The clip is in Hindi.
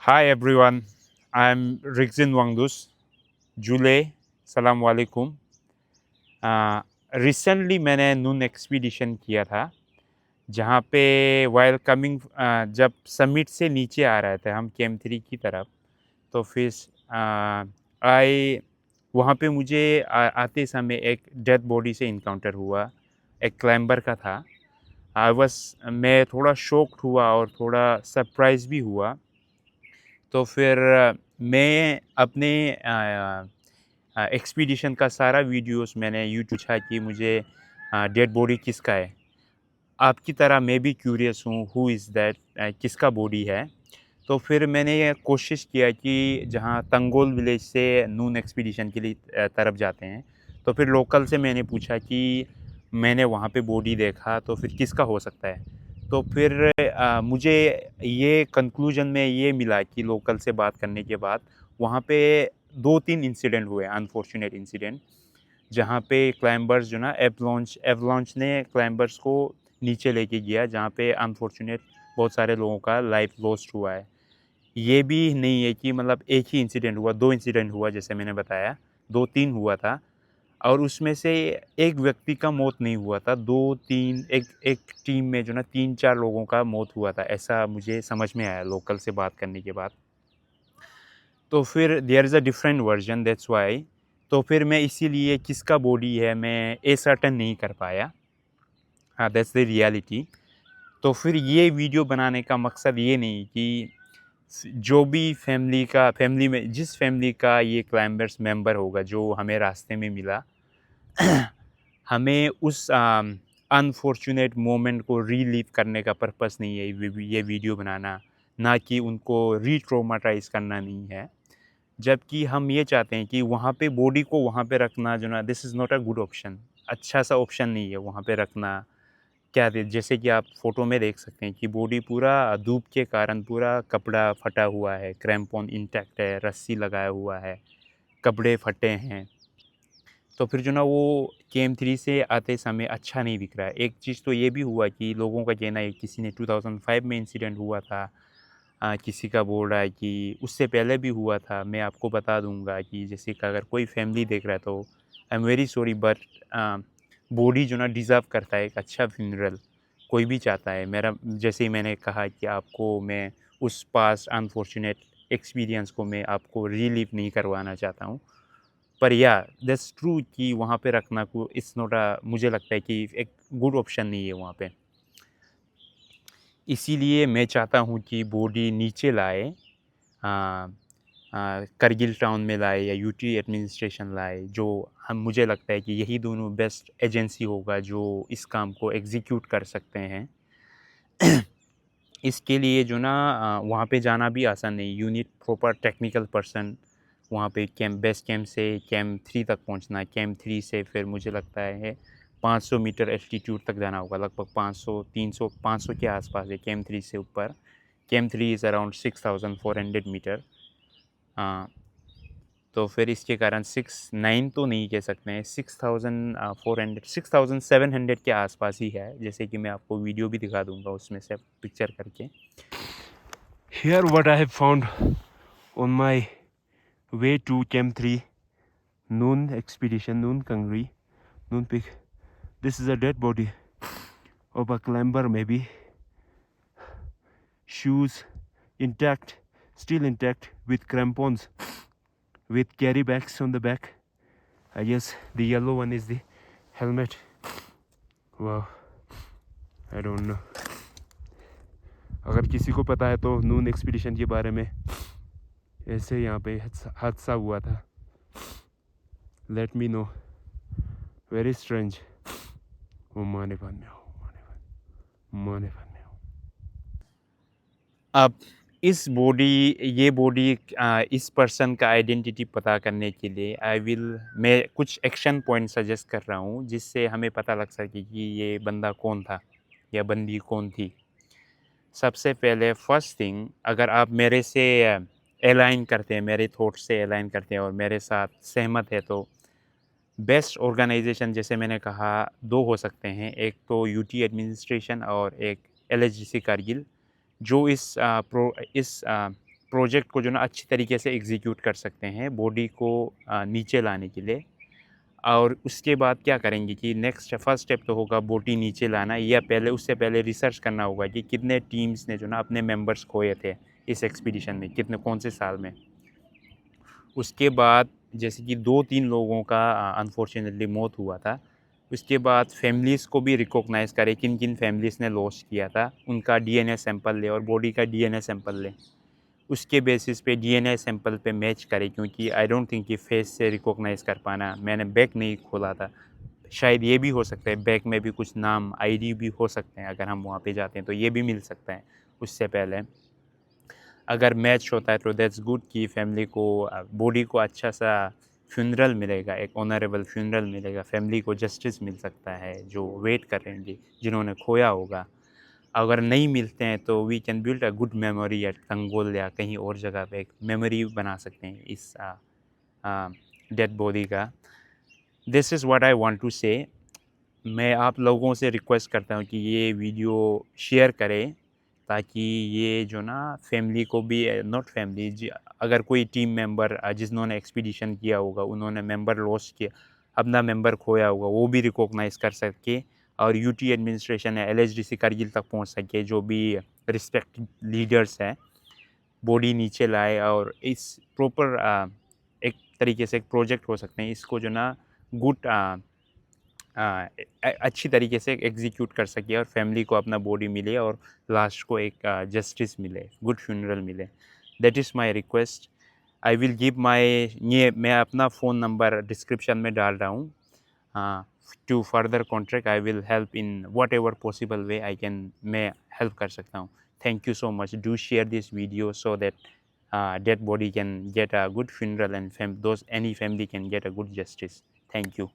Hi everyone, I'm Rixin Wangdus, Jule, Salam Walaikum. Recently मैंने नून एक्सपीडिशन किया था जहाँ पे वाइल कमिंग जब समिट से नीचे आ रहे थे हम कैंप 3 की तरफ। तो फिर आई वहाँ पे मुझे आते समय एक डेड बॉडी से इनकाउंटर हुआ, एक क्लाइंबर का था। मैं थोड़ा शॉक्ड हुआ और थोड़ा सरप्राइज भी हुआ। तो फिर मैं अपने एक्सपीडिशन का सारा वीडियोस मैंने यूट्यूब पूछा कि मुझे डेड बॉडी किसका है। आपकी तरह मैं भी क्यूरियस हूँ हु इज़ दैट, किसका बॉडी है। तो फिर मैंने ये कोशिश किया कि जहाँ तंगोल विलेज से नून एक्सपीडिशन के लिए तरफ जाते हैं, तो फिर लोकल से मैंने पूछा कि मैंने वहाँ पे बॉडी देखा तो फिर किसका हो सकता है। तो फिर मुझे ये कंक्लूजन में ये मिला कि लोकल से बात करने के बाद वहाँ पे 2-3 इंसिडेंट हुए, अनफॉर्चुनेट इंसिडेंट, जहाँ पे क्लाइंबर्स जो ना एवलांच एवलांच ने क्लाइंबर्स को नीचे लेके गया, जहाँ पे अनफॉर्चुनेट बहुत सारे लोगों का लाइफ लॉस्ट हुआ है। ये भी नहीं है कि मतलब एक ही इंसिडेंट हुआ, 2 इंसिडेंट हुआ जैसे मैंने बताया, 2-3 हुआ था। और उसमें से एक व्यक्ति का मौत नहीं हुआ था, 2-3 एक एक टीम में जो ना 3-4 लोगों का मौत हुआ था, ऐसा मुझे समझ में आया लोकल से बात करने के बाद। तो फिर there is a different version, that's why. तो फिर मैं इसीलिए किसका बॉडी है मैं सर्टेन नहीं कर पाया। हाँ, दैट्स द रियलिटी। तो फिर ये वीडियो बनाने का मकसद ये नहीं कि जो भी फैमिली में जिस फैमिली का ये क्लाइंबर्स मेंबर होगा जो हमें रास्ते में मिला, हमें उस अनफॉर्चुनेट मोमेंट को रीलिव करने का पर्पस नहीं है ये वीडियो बनाना, ना कि उनको री-ट्रॉमाटाइज़ करना नहीं है। जबकि हम ये चाहते हैं कि वहाँ पे बॉडी को वहाँ पे रखना जो ना, this is not a good option, अच्छा सा ऑप्शन नहीं है वहाँ पे रखना। क्या दे जैसे कि आप फ़ोटो में देख सकते हैं कि बॉडी पूरा धूप के कारण पूरा कपड़ा फटा हुआ है, क्रैम्पॉन इंटैक्ट है, रस्सी लगाया हुआ है, कपड़े फटे हैं। तो फिर जो ना वो KM3 से आते समय अच्छा नहीं दिख रहा है। एक चीज़ तो ये भी हुआ कि लोगों का कहना है किसी ने 2005 में इंसिडेंट हुआ था, किसी का बोल रहा है कि उससे पहले भी हुआ था। मैं आपको बता दूँगा कि जैसे कि अगर कोई फैमिली देख रहा है तो I am very sorry, but body जो ना डिज़र्व करता है एक अच्छा फ्यूनरल, कोई भी चाहता है। मेरा जैसे ही मैंने कहा कि आपको मैं उस पास्ट अनफॉर्चुनेट एक्सपीरियंस को मैं आपको रिलीव नहीं करवाना चाहता हूँ। पर या दैट्स ट्रू कि वहाँ पे रखना को इट्स नॉट अ, मुझे लगता है कि एक गुड ऑप्शन नहीं है वहाँ पे। इसीलिए मैं चाहता हूँ कि बॉडी नीचे लाए, करगिल टाउन में लाए या यूटी एडमिनिस्ट्रेशन लाए, जो हम मुझे लगता है कि यही दोनों बेस्ट एजेंसी होगा जो इस काम को एग्जीक्यूट कर सकते हैं। इसके लिए जो ना वहाँ पे जाना भी आसान नहीं, you need proper technical person. वहाँ पे बेस कैंप से कैंप 3 तक पहुँचना है, कैंप 3 से फिर मुझे लगता है 500 मीटर एल्टीट्यूड तक जाना होगा, लगभग 500 300 500 के आसपास है कैंप 3 से ऊपर। Camp 3 is around 6400 metre. हाँ, तो फिर इसके कारण 6-9 तो नहीं कह सकते हैं, 6400 6700 के आसपास ही है, जैसे कि मैं आपको वीडियो भी दिखा दूंगा उसमें से पिक्चर करके। Here what I have found on my way to Camp 3 Noon expedition, Noon Kangri, Noon Peak. This is a dead body of a climber maybe. Shoes intact, still intact with crampons, with carry bags on the back. I guess the yellow one is the helmet. Wow, I don't know. अगर किसी को पता है तो नून एक्सपीडिशन के बारे में, ऐसे यहाँ पे हादसा हुआ था, let me know. Very strange. माने पाने हो, माने पाने हो। अब ये बॉडी इस पर्सन का आइडेंटिटी पता करने के लिए मैं कुछ एक्शन पॉइंट सजेस्ट कर रहा हूँ जिससे हमें पता लग सके कि ये बंदा कौन था या बंदी कौन थी। सबसे पहले फर्स्ट थिंग, अगर आप मेरे से अलाइन करते हैं, मेरे थॉट से अलाइन करते हैं और मेरे साथ सहमत है, तो बेस्ट ऑर्गेनाइजेशन जैसे मैंने कहा 2 हो सकते हैं, एक तो यूटी एडमिनिस्ट्रेशन और एक LHGC कारगिल, जो इस प्रोजेक्ट को जो ना अच्छी तरीके से एग्जीक्यूट कर सकते हैं बॉडी को नीचे लाने के लिए। और उसके बाद क्या करेंगे कि नेक्स्ट फर्स्ट स्टेप तो होगा बॉडी नीचे लाना, या पहले उससे पहले रिसर्च करना होगा कि कितने टीम्स ने जो ना अपने मेंबर्स खोए थे इस एक्सपीडिशन में, कितने कौन से साल में। उसके बाद जैसे कि 2-3 लोगों का अनफॉर्चुनेटली मौत हुआ था। उसके बाद फैमिलीज़ को भी रिकॉग्नाइज़ करें किन किन फैमिलीज़ ने लॉस किया था, उनका डीएनए सैंपल लें और बॉडी का डीएनए सैंपल लें। उसके बेसिस पे डीएनए सैंपल पे मैच करें, क्योंकि आई डोंट थिंक कि फेस से रिकॉग्नाइज़ कर पाना, मैंने बैक नहीं खोला था। शायद ये भी हो सकता है बैक में भी कुछ नाम आईडी भी हो सकते हैं, अगर हम वहाँ पे जाते हैं तो ये भी मिल सकता है उससे पहले। अगर मैच होता है तो दैट्स गुड कि फैमिली को बॉडी को अच्छा सा फ्यूनरल मिलेगा, एक ऑनरेबल फ्यूनरल मिलेगा, फैमिली को जस्टिस मिल सकता है जो वेट कर रहे हैं जिन्होंने खोया होगा। अगर नहीं मिलते हैं तो we can build a good memory at तंगोल या कहीं और जगह पे एक मेमोरी बना सकते हैं इस डेड बॉडी का। This is what I want to say. मैं आप लोगों से रिक्वेस्ट करता हूँ कि ये वीडियो शेयर करें, ताकि ये जो ना फैमिली को भी, नॉट फैमिली जी, अगर कोई टीम मेंबर जिन्होंने एक्सपीडिशन किया होगा, उन्होंने मेंबर लॉस किया, अपना मेंबर खोया होगा, वो भी रिकॉग्नाइज़ कर सके और यूटी एडमिनिस्ट्रेशन या एलएचडीसी करगिल तक पहुंच सके, जो भी रिस्पेक्टेड लीडर्स हैं, बॉडी नीचे लाए और इस प्रॉपर एक तरीके से एक प्रोजेक्ट हो सकते हैं, इसको जो ना गुड अच्छी तरीके से एग्जीक्यूट कर सके और फैमिली को अपना बॉडी मिले और लास्ट को एक जस्टिस मिले, गुड फ्यूनरल मिले। That is my request. I will give my, ये मैं अपना फ़ोन नंबर डिस्क्रिप्शन में डाल रहा हूँ। हाँ, to further contact I will help in whatever possible way I can, मैं हेल्प कर सकता हूँ। Thank you so much. Do share this video so that dead body can get a good funeral and those any family can get a good justice. Thank you.